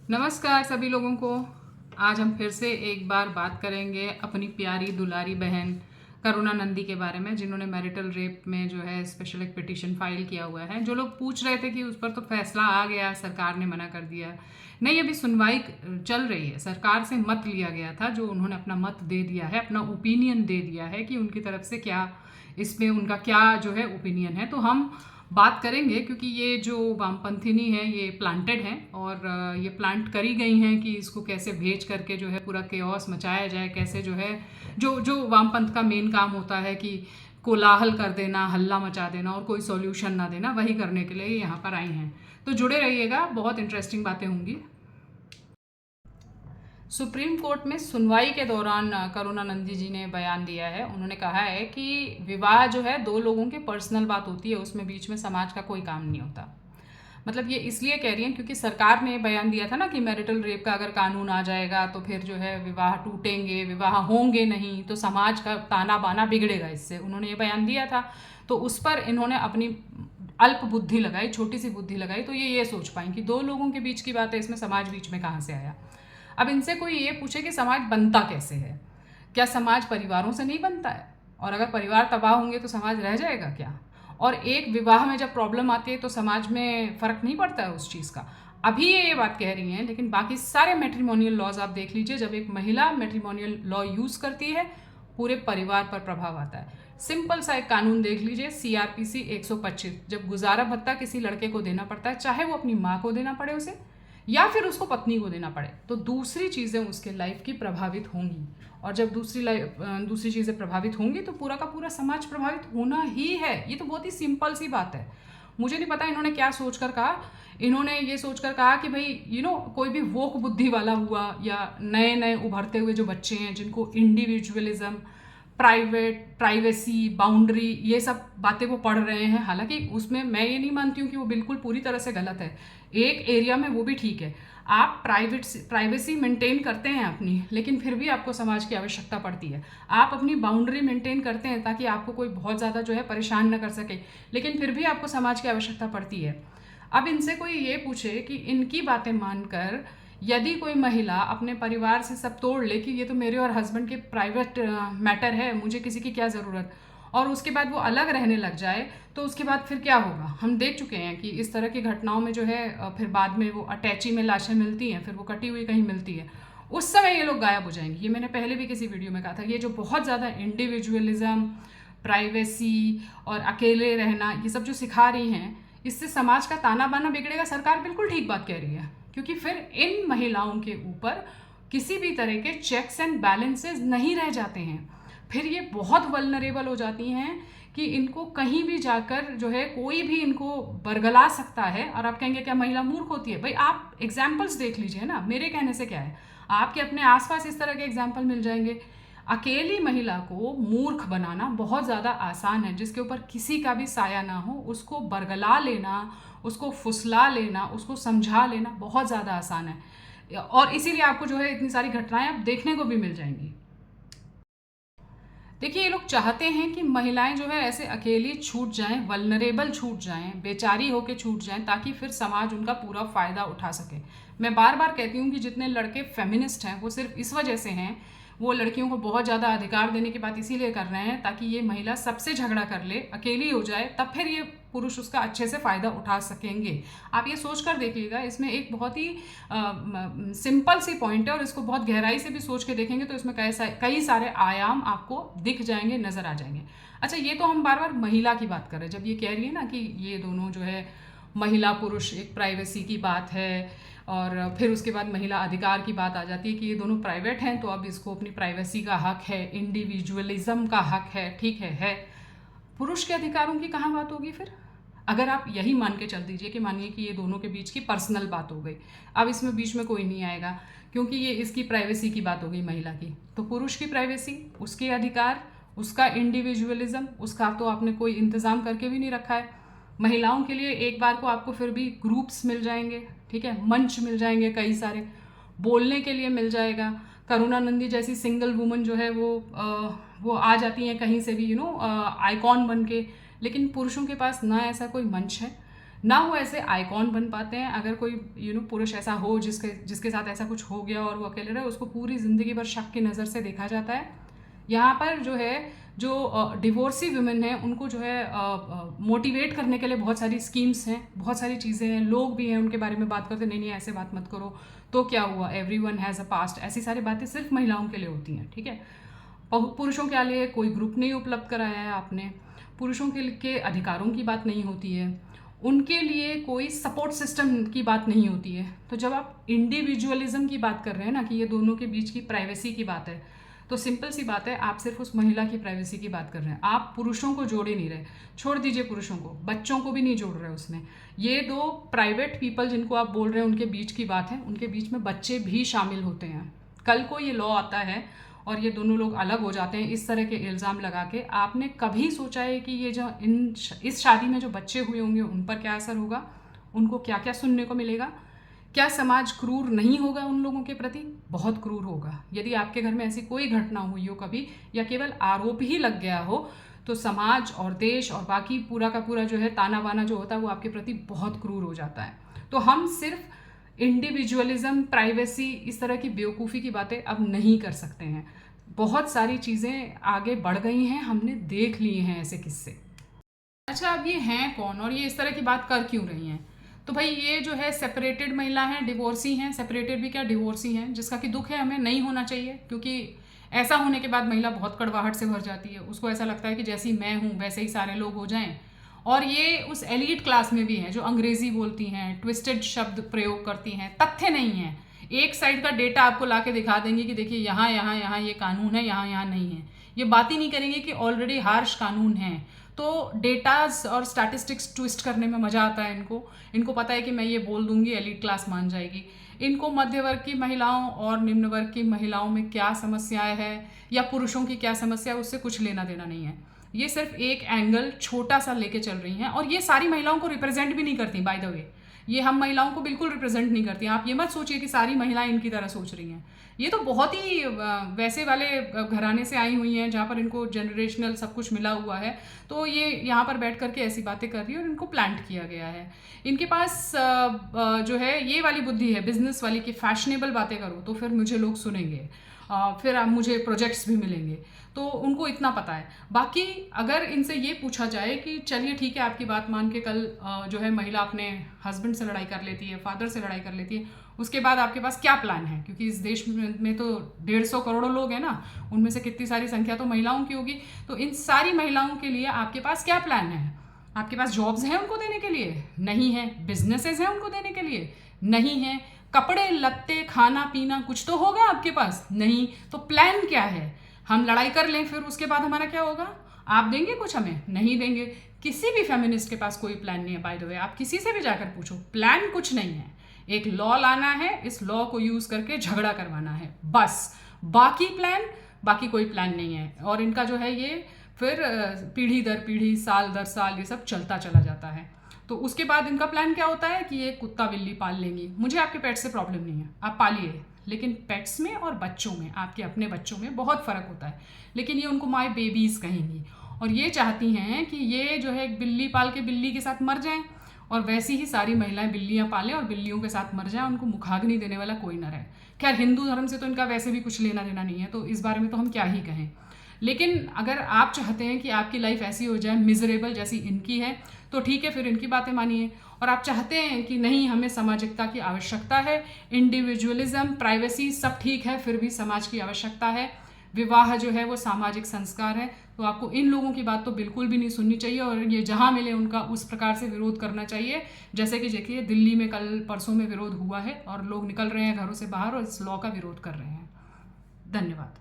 नमस्कार सभी लोगों को। आज हम फिर से एक बार बात करेंगे अपनी प्यारी दुलारी बहन करुणा नंदी के बारे में, जिन्होंने मैरिटल रेप में जो है स्पेशल एक पिटीशन फाइल किया हुआ है। जो लोग पूछ रहे थे कि उस पर तो फैसला आ गया, सरकार ने मना कर दिया। नहीं, अभी सुनवाई चल रही है। सरकार से मत लिया गया था, जो उन्होंने अपना मत दे दिया है, अपना ओपिनियन दे दिया है कि उनकी तरफ से क्या, इसमें उनका क्या जो है ओपिनियन है। तो हम बात करेंगे, क्योंकि ये जो वामपंथिनी है ये प्लांटेड है और ये प्लांट करी गई हैं कि इसको कैसे भेज करके जो है पूरा केओस मचाया जाए, कैसे जो है जो जो वामपंथ का मेन काम होता है कि कोलाहल कर देना, हल्ला मचा देना और कोई सॉल्यूशन ना देना, वही करने के लिए यहाँ पर आई हैं। तो जुड़े रहिएगा, बहुत इंटरेस्टिंग बातें होंगी। सुप्रीम कोर्ट में सुनवाई के दौरान करुणा नंदी जी ने बयान दिया है। उन्होंने कहा है कि विवाह जो है दो लोगों की पर्सनल बात होती है, उसमें बीच में समाज का कोई काम नहीं होता। मतलब ये इसलिए कह रही हैं क्योंकि सरकार ने बयान दिया था ना कि मैरिटल रेप का अगर कानून आ जाएगा तो फिर जो है विवाह टूटेंगे, विवाह होंगे नहीं, तो समाज का ताना बाना बिगड़ेगा। इससे उन्होंने ये बयान दिया था, तो उस पर इन्होंने अपनी अल्प बुद्धि लगाई, छोटी सी बुद्धि लगाई। तो ये सोच पाई कि दो लोगों के बीच की बात है, इसमें समाज बीच में कहाँ से आया। अब इनसे कोई ये पूछे कि समाज बनता कैसे है, क्या समाज परिवारों से नहीं बनता है? और अगर परिवार तबाह होंगे तो समाज रह जाएगा क्या? और एक विवाह में जब प्रॉब्लम आती है तो समाज में फ़र्क नहीं पड़ता है उस चीज़ का। अभी ये बात कह रही हैं, लेकिन बाकी सारे मैट्रिमोनियल लॉज आप देख लीजिए, जब एक महिला मैट्रिमोनियल लॉ यूज़ करती है पूरे परिवार पर प्रभाव आता है। सिंपल सा एक कानून देख लीजिए, CRPC 125। जब गुजारा भत्ता किसी लड़के को देना पड़ता है, चाहे वो अपनी माँ को देना पड़े उसे या फिर उसको पत्नी को देना पड़े, तो दूसरी चीज़ें उसके लाइफ की प्रभावित होंगी। और जब दूसरी चीज़ें प्रभावित होंगी तो पूरा का पूरा समाज प्रभावित होना ही है। ये तो बहुत ही सिंपल सी बात है। मुझे नहीं पता इन्होंने क्या सोचकर कहा। इन्होंने ये सोचकर कहा कि भाई कोई भी वोक बुद्धि वाला हुआ या नए नए उभरते हुए जो बच्चे हैं जिनको इंडिविजुअलिज्म, प्राइवेसी, बाउंड्री, ये सब बातें वो पढ़ रहे हैं। हालांकि उसमें मैं ये नहीं मानती हूँ कि वो बिल्कुल पूरी तरह से गलत है। एक एरिया में वो भी ठीक है, आप प्राइवेसी मेंटेन करते हैं अपनी, लेकिन फिर भी आपको समाज की आवश्यकता पड़ती है। आप अपनी बाउंड्री मेंटेन करते हैं ताकि आपको कोई बहुत ज़्यादा जो है परेशान न कर सके, लेकिन फिर भी आपको समाज की आवश्यकता पड़ती है। अब इनसे कोई ये पूछे कि इनकी बातें मानकर यदि कोई महिला अपने परिवार से सब तोड़ ले कि ये तो मेरे और हस्बैंड के प्राइवेट मैटर है, मुझे किसी की क्या ज़रूरत, और उसके बाद वो अलग रहने लग जाए, तो उसके बाद फिर क्या होगा? हम देख चुके हैं कि इस तरह की घटनाओं में जो है फिर बाद में वो अटैची में लाशें मिलती हैं, फिर वो कटी हुई कहीं मिलती है। उस समय ये लोग गायब हो जाएंगे। ये मैंने पहले भी किसी वीडियो में कहा था। ये जो बहुत ज़्यादा इंडिविजुअलिज्म, प्राइवेसी और अकेले रहना, ये सब जो सिखा रही हैं, इससे समाज का ताना बाना बिगड़ेगा। सरकार बिल्कुल ठीक बात कह रही है, क्योंकि फिर इन महिलाओं के ऊपर किसी भी तरह के चेक्स एंड बैलेंसेस नहीं रह जाते हैं। फिर ये बहुत वल्नरेबल हो जाती हैं कि इनको कहीं भी जाकर जो है कोई भी इनको बरगला सकता है। और आप कहेंगे क्या महिला मूर्ख होती है? भाई आप एग्जाम्पल्स देख लीजिए ना, मेरे कहने से क्या है, आपके अपने आसपास इस तरह के एग्जाम्पल मिल जाएंगे। अकेली महिला को मूर्ख बनाना बहुत ज़्यादा आसान है। जिसके ऊपर किसी का भी साया ना हो, उसको बरगला लेना, उसको फुसला लेना, उसको समझा लेना बहुत ज़्यादा आसान है। और इसीलिए आपको जो है इतनी सारी घटनाएं अब देखने को भी मिल जाएंगी। देखिए, ये लोग चाहते हैं कि महिलाएं जो है ऐसे अकेली छूट जाएं, वल्नरेबल छूट जाएं, बेचारी होके छूट जाएं, ताकि फिर समाज उनका पूरा फ़ायदा उठा सके। मैं बार बार कहती हूँ कि जितने लड़के फेमिनिस्ट हैं वो सिर्फ इस वजह से हैं, वो लड़कियों को बहुत ज़्यादा अधिकार देने की बात इसीलिए कर रहे हैं ताकि ये महिला सबसे झगड़ा कर ले, अकेली हो जाए, तब फिर ये पुरुष उसका अच्छे से फ़ायदा उठा सकेंगे। आप ये सोच कर देखिएगा, इसमें एक बहुत ही सिंपल सी पॉइंट है, और इसको बहुत गहराई से भी सोच के देखेंगे तो इसमें कई सारे आयाम आपको दिख जाएंगे, नज़र आ जाएंगे। अच्छा, ये तो हम बार बार महिला की बात कर रहे हैं। जब ये कह रही है ना कि ये दोनों जो है महिला पुरुष, एक प्राइवेसी की बात है, और फिर उसके बाद महिला अधिकार की बात आ जाती है कि ये दोनों प्राइवेट हैं, तो अब इसको अपनी प्राइवेसी का हक है, इंडिविजुअलिज्म का हक है। ठीक है। पुरुष के अधिकारों की कहाँ बात होगी फिर? अगर आप यही मान के चल दीजिए कि मानिए कि ये दोनों के बीच की पर्सनल बात हो गई, अब इसमें बीच में कोई नहीं आएगा क्योंकि ये इसकी प्राइवेसी की बात हो गई महिला की, तो पुरुष की प्राइवेसी, उसके अधिकार, उसका इंडिविजुअलिज्म, उसका तो आपने कोई इंतज़ाम करके भी नहीं रखा है। महिलाओं के लिए एक बार को आपको फिर भी ग्रुप्स मिल जाएंगे, ठीक है, मंच मिल जाएंगे, कई सारे बोलने के लिए मिल जाएगा। करुणा नंदी जैसी सिंगल वुमन जो है वो आ जाती हैं कहीं से भी आइकॉन बन के। लेकिन पुरुषों के पास ना ऐसा कोई मंच है, ना वो ऐसे आइकॉन बन पाते हैं। अगर कोई पुरुष ऐसा हो जिसके साथ ऐसा कुछ हो गया और वो अकेले रहे, उसको पूरी ज़िंदगी भर शक की नज़र से देखा जाता है। यहाँ पर जो डिवोर्सी वुमेन हैं उनको जो है मोटिवेट करने के लिए बहुत सारी स्कीम्स हैं, बहुत सारी चीज़ें हैं, लोग भी हैं उनके बारे में बात करते, नहीं ऐसे बात मत करो तो क्या हुआ, एवरीवन हैज़ अ पास्ट, ऐसी सारी बातें सिर्फ महिलाओं के लिए होती हैं, ठीक है। पुरुषों के लिए कोई ग्रुप नहीं उपलब्ध कराया है आपने, पुरुषों के अधिकारों की बात नहीं होती है, उनके लिए कोई सपोर्ट सिस्टम की बात नहीं होती है। तो जब आप इंडिविजुअलिज्म की बात कर रहे हैं ना, कि ये दोनों के बीच की प्राइवेसी की बात है, तो सिंपल सी बात है, आप सिर्फ उस महिला की प्राइवेसी की बात कर रहे हैं, आप पुरुषों को जोड़ ही नहीं रहे। छोड़ दीजिए पुरुषों को, बच्चों को भी नहीं जोड़ रहे उसमें। ये दो प्राइवेट पीपल जिनको आप बोल रहे हैं उनके बीच की बात है, उनके बीच में बच्चे भी शामिल होते हैं। कल को ये लॉ आता है और ये दोनों लोग अलग हो जाते हैं इस तरह के इल्ज़ाम लगा के, आपने कभी सोचा है कि ये जो इस शादी में जो बच्चे हुए होंगे उन पर क्या असर होगा, उनको क्या क्या सुनने को मिलेगा? क्या समाज क्रूर नहीं होगा उन लोगों के प्रति? बहुत क्रूर होगा। यदि आपके घर में ऐसी कोई घटना हुई हो कभी, या केवल आरोप ही लग गया हो, तो समाज और देश और बाकी पूरा का पूरा जो है ताना बाना जो होता है वो आपके प्रति बहुत क्रूर हो जाता है। तो हम सिर्फ इंडिविजुअलिज्म, प्राइवेसी, इस तरह की बेवकूफ़ी की बातें अब नहीं कर सकते हैं। बहुत सारी चीज़ें आगे बढ़ गई हैं, हमने देख लिए हैं ऐसे किस्से। अच्छा, अब ये हैं कौन और ये इस तरह की बात कर क्यों रही हैं? तो भाई ये जो है सेपरेटेड महिला हैं, डिवोर्सी हैं, सेपरेटेड भी क्या डिवोर्सी हैं, जिसका कि दुख है, हमें नहीं होना चाहिए, क्योंकि ऐसा होने के बाद महिला बहुत कड़वाहट से भर जाती है। उसको ऐसा लगता है कि जैसी मैं हूँ वैसे ही सारे लोग हो जाएं। और ये उस एलीट क्लास में भी हैं जो अंग्रेजी बोलती हैं, ट्विस्टेड शब्द प्रयोग करती हैं, तथ्य नहीं हैं, एक साइड का डेटा आपको ला के दिखा देंगे कि देखिए यहाँ यहाँ यहाँ ये कानून है, यहाँ यहाँ नहीं है। ये बात ही नहीं करेंगे कि ऑलरेडी हार्श कानून है। तो डेटाज और स्टैटिस्टिक्स ट्विस्ट करने में मज़ा आता है इनको पता है कि मैं ये बोल दूंगी एलीट क्लास मान जाएगी। इनको मध्य वर्ग की महिलाओं और निम्न वर्ग की महिलाओं में क्या समस्याएं हैं या पुरुषों की क्या समस्या है उससे कुछ लेना देना नहीं है। ये सिर्फ एक एंगल छोटा सा लेके चल रही हैं, और ये सारी महिलाओं को रिप्रेजेंट भी नहीं करती। बाय द वे, ये हम महिलाओं को बिल्कुल रिप्रेजेंट नहीं करती। आप ये मत सोचिए कि सारी महिलाएं इनकी तरह सोच रही हैं। ये तो बहुत ही वैसे वाले घराने से आई हुई हैं जहाँ पर इनको जनरेशनल सब कुछ मिला हुआ है, तो ये यहाँ पर बैठ करके ऐसी बातें कर रही है और इनको प्लांट किया गया है। इनके पास जो है ये वाली बुद्धि है बिजनेस वाली कि फैशनेबल बातें करो तो फिर मुझे लोग सुनेंगे, फिर मुझे प्रोजेक्ट्स भी मिलेंगे, तो उनको इतना पता है। बाकी अगर इनसे ये पूछा जाए कि चलिए ठीक है, आपकी बात मान के कल जो है महिला अपने हस्बैंड से लड़ाई कर लेती है, फादर से लड़ाई कर लेती है, उसके बाद आपके पास क्या प्लान है? क्योंकि इस देश में तो 150 करोड़ लोग हैं ना, उनमें से कितनी सारी संख्या तो महिलाओं की होगी। तो इन सारी महिलाओं के लिए आपके पास क्या प्लान है? आपके पास जॉब्स हैं उनको देने के लिए? नहीं है। बिजनेसेस हैं उनको देने के लिए? नहीं है। कपड़े लत्ते खाना पीना कुछ तो होगा आपके पास? नहीं। तो प्लान क्या है? हम लड़ाई कर लें फिर उसके बाद हमारा क्या होगा? आप देंगे कुछ हमें? नहीं देंगे। किसी भी फेमिनिस्ट के पास कोई प्लान नहीं है। बाय द वे, आप किसी से भी जाकर पूछो, प्लान कुछ नहीं है। एक लॉ लाना है, इस लॉ को यूज करके झगड़ा करवाना है, बस। बाकी कोई प्लान नहीं है। और इनका जो है ये फिर पीढ़ी दर पीढ़ी, साल दर साल ये सब चलता चला जाता है। तो उसके बाद इनका प्लान क्या होता है कि ये कुत्ता बिल्ली पाल लेंगी। मुझे आपके पेट से प्रॉब्लम नहीं है, आप पालिए, लेकिन पेट्स में और बच्चों में, आपके अपने बच्चों में बहुत फ़र्क होता है। लेकिन ये उनको माय बेबीज़ कहेंगी और ये चाहती हैं कि ये जो है एक बिल्ली पाल के बिल्ली के साथ मर जाएं, और वैसी ही सारी महिलाएं बिल्लियां पालें और बिल्लियों के साथ मर जाएं, उनको मुखाग्नि देने वाला कोई ना रहे। खैर, हिंदू धर्म से तो इनका वैसे भी कुछ लेना देना नहीं है, तो इस बारे में तो हम क्या ही कहें। लेकिन अगर आप चाहते हैं कि आपकी लाइफ ऐसी हो जाए मिजरेबल जैसी इनकी है, तो ठीक है, फिर इनकी बातें मानिए। और आप चाहते हैं कि नहीं, हमें सामाजिकता की आवश्यकता है, इंडिविजुअलिज्म, प्राइवेसी सब ठीक है, फिर भी समाज की आवश्यकता है, विवाह जो है वो सामाजिक संस्कार है, तो आपको इन लोगों की बात तो बिल्कुल भी नहीं सुननी चाहिए, और ये जहाँ मिले उनका उस प्रकार से विरोध करना चाहिए। जैसे कि देखिए, दिल्ली में कल परसों में विरोध हुआ है और लोग निकल रहे हैं घरों से बाहर और इस लॉ का विरोध कर रहे हैं। धन्यवाद।